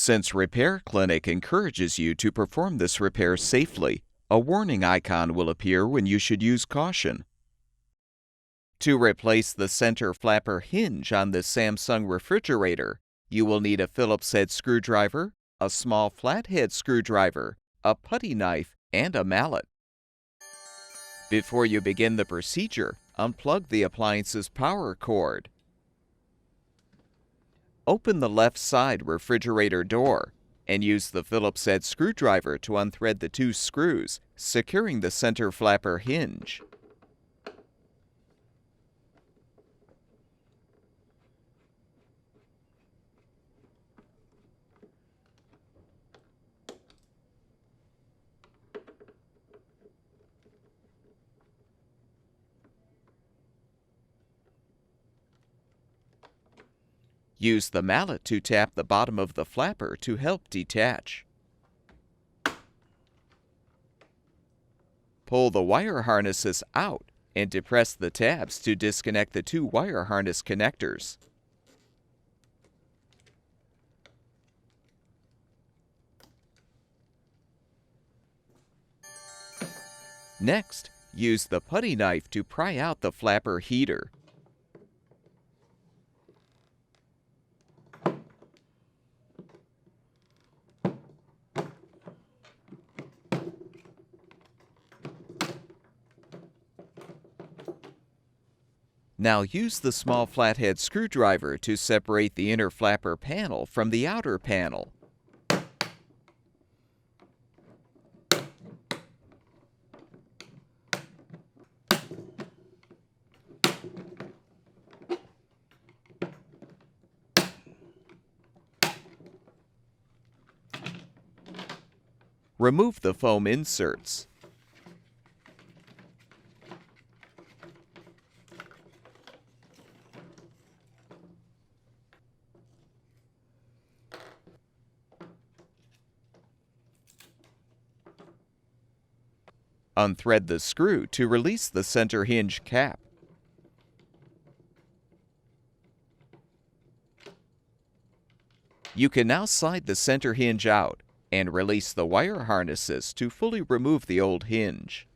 Since Repair Clinic encourages you to perform this repair safely, a warning icon will appear when you should use caution. To replace the center flapper hinge on this Samsung refrigerator, you will need a Phillips head screwdriver, a small flathead screwdriver, a putty knife, and a mallet. Before you begin the procedure, unplug the appliance's power cord. Open the left side refrigerator door and use the Phillips head screwdriver to unthread the two screws, securing the center flapper hinge. Use the mallet to tap the bottom of the flapper to help detach. Pull the wire harnesses out and depress the tabs to disconnect the two wire harness connectors. Next, use the putty knife to pry out the flapper heater. Now use the small flathead screwdriver to separate the inner flapper panel from the outer panel. Remove the foam inserts. Unthread the screw to release the center hinge cap. You can now slide the center hinge out and release the wire harnesses to fully remove the old hinge.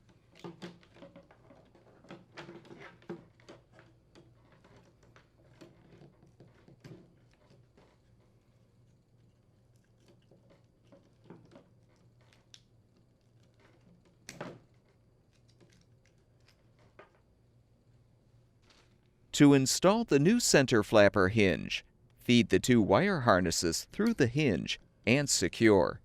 To install the new center flapper hinge, feed the two wire harnesses through the hinge and secure.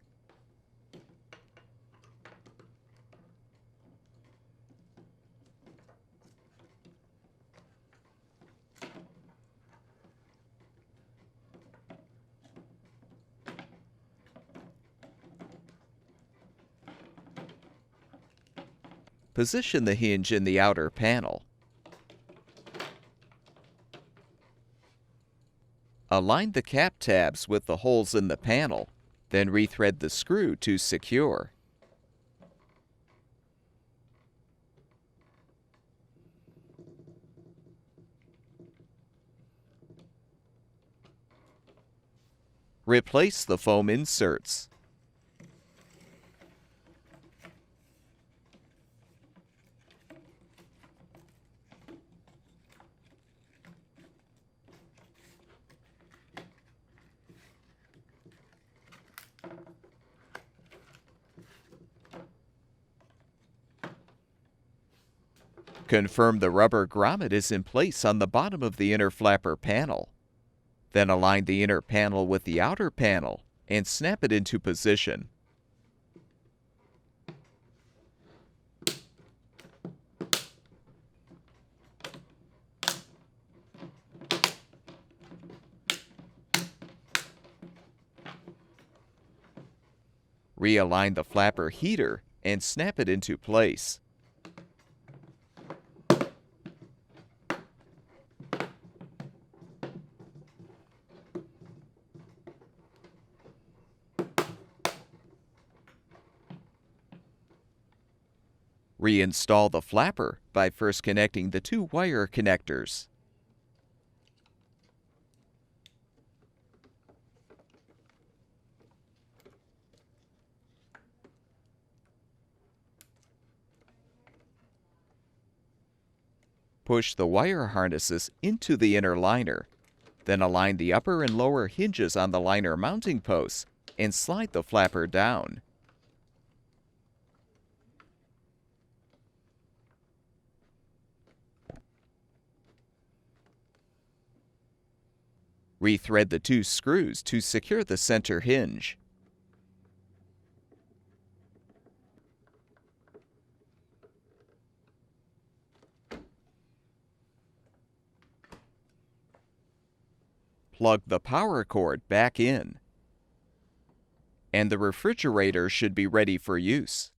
Position the hinge in the outer panel. Align the cap tabs with the holes in the panel, then rethread the screw to secure. Replace the foam inserts. Confirm the rubber grommet is in place on the bottom of the inner flapper panel. Then align the inner panel with the outer panel and snap it into position. Realign the flapper heater and snap it into place. Reinstall the flapper by first connecting the two wire connectors. Push the wire harnesses into the inner liner. Then align the upper and lower hinges on the liner mounting posts and slide the flapper down. Rethread the 2 screws to secure the center hinge. Plug the power cord back in, and the refrigerator should be ready for use.